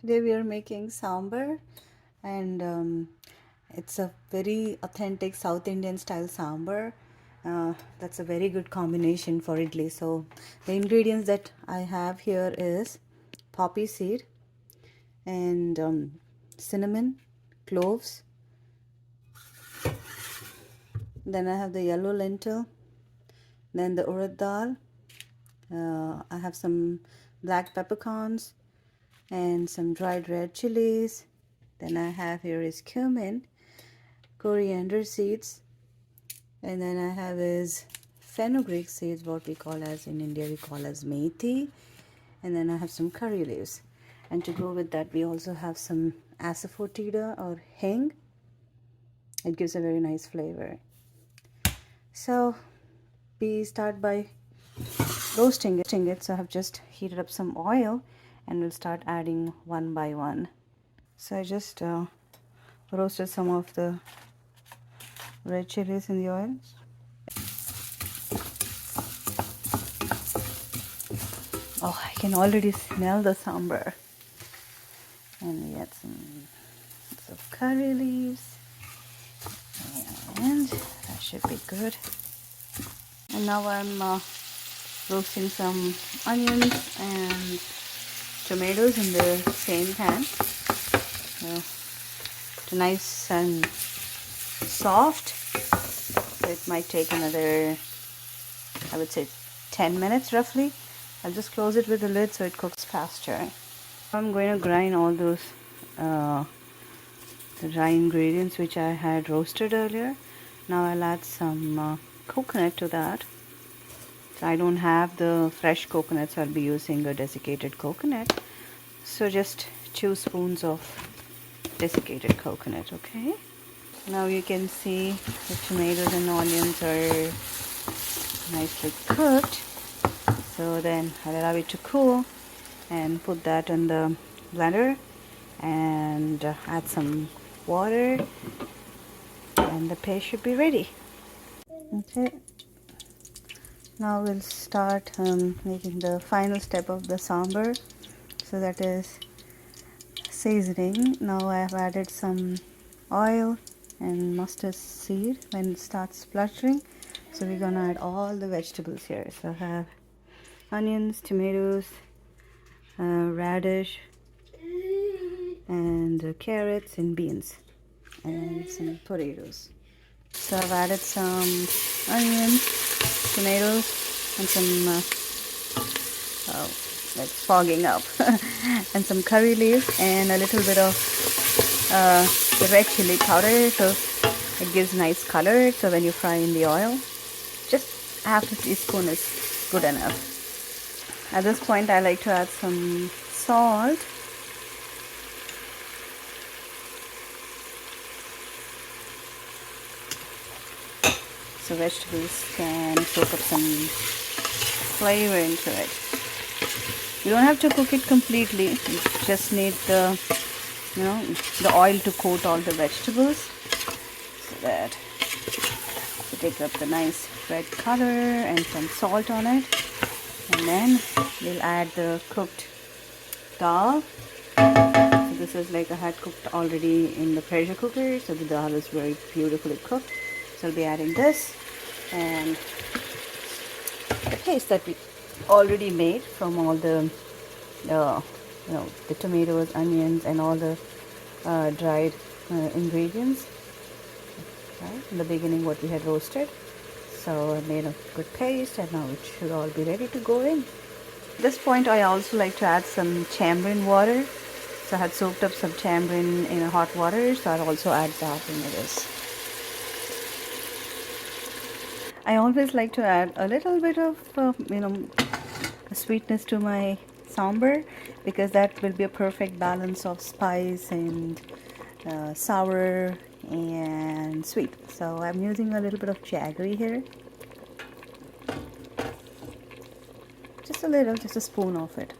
Today we are making sambar, and it's a very authentic South Indian style sambar. That's a very good combination for idli. So the ingredients that I have here is poppy seed and cinnamon, cloves. Then I have the yellow lentil. Then the urad dal. I have some black peppercorns and some dried red chilies. Then I have here is cumin, coriander seeds, and then I have is fenugreek seeds, what we call as in India we call as methi, and then I have some curry leaves. And to go with that we also have some asafoetida or hing. It gives a very nice flavor. So we start by roasting it. So I have just heated up some oil and we'll start adding one by one. So I just roasted some of the red chilies in the oil. Oh, I can already smell the sambar. And we add some curry leaves, and that should be good. And now I'm roasting some onions and tomatoes in the same pan. So it's nice and soft. So it might take another, I would say, 10 minutes roughly. I'll just close it with the lid so it cooks faster. I'm going to grind all those the dry ingredients which I had roasted earlier. Now I'll add some coconut to that. So I don't have the fresh coconut, so I'll be using a desiccated coconut. So just 2 spoons of desiccated coconut, okay? Now you can see the tomatoes and onions are nicely cooked. So then I'll allow it to cool and put that in the blender and add some water, and the paste should be ready. Okay, now we'll start making the final step of the sambar, so that is seasoning. Now I have added some oil and mustard seed when it starts spluttering. So we're gonna add all the vegetables here. So I have onions, tomatoes, radish, and carrots and beans, and some potatoes. So I've added some onions, tomatoes, and some oh, it's fogging up, and some curry leaves, and a little bit of the red chili powder, so it gives nice color. So when you fry in the oil, just half a teaspoon is good enough. At this point, I like to add some salt. So vegetables can soak up some flavor into it. You don't have to cook it completely. You just need the oil to coat all the vegetables, so that it takes up the nice red color, and some salt on it. And then we'll add the cooked dal. So this is like I had cooked already in the pressure cooker, so the dal is very beautifully cooked. So I'll be adding this and the paste that we already made from all the the tomatoes, onions, and all the dried ingredients, right, in the beginning what we had roasted. So I made a good paste, and now it should all be ready to go in. At this point I also like to add some tamarind water. So I had soaked up some tamarind in hot water, so I'll also add that into this. I always like to add a little bit of sweetness to my sambar, because that will be a perfect balance of spice and sour and sweet. So I'm using a little bit of jaggery here, just a little, just a spoon of it.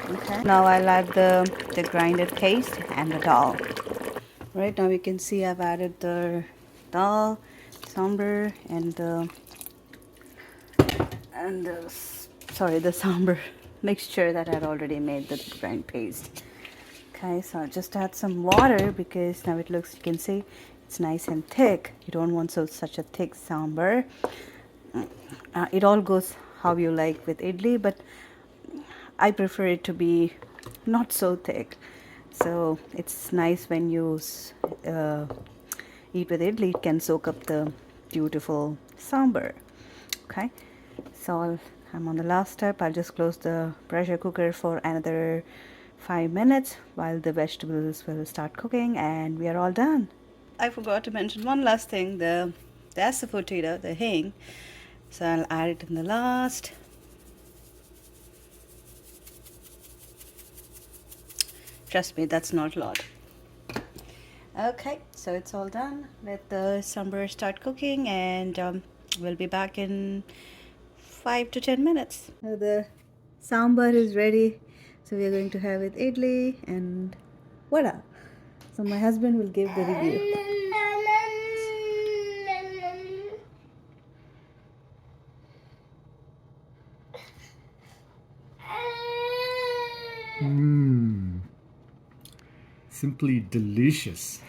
Okay, now I'll add the grinded paste and the dal. Right, now you can see I've added the dal, sambar, and the sambar mixture that I had already made, the grind paste. Okay, so I'll just add some water because now it looks, you can see it's nice and thick. You don't want such a thick sambar. It all goes how you like with idli, but I prefer it to be not so thick. So it's nice when you uh, eat with idli, it can soak up the beautiful sambar. Okay, so I'm on the last step. I'll just close the pressure cooker for another 5 minutes while the vegetables will start cooking, and we are all done. I forgot to mention one last thing, the asafoetida, the hing. So I'll add it in the last. Trust me, that's not a lot. Okay, so it's all done. Let the sambar start cooking, and we'll be back in 5 to 10 minutes. Now the sambar is ready, so we are going to have it idli and vada. So my husband will give the review. Simply delicious.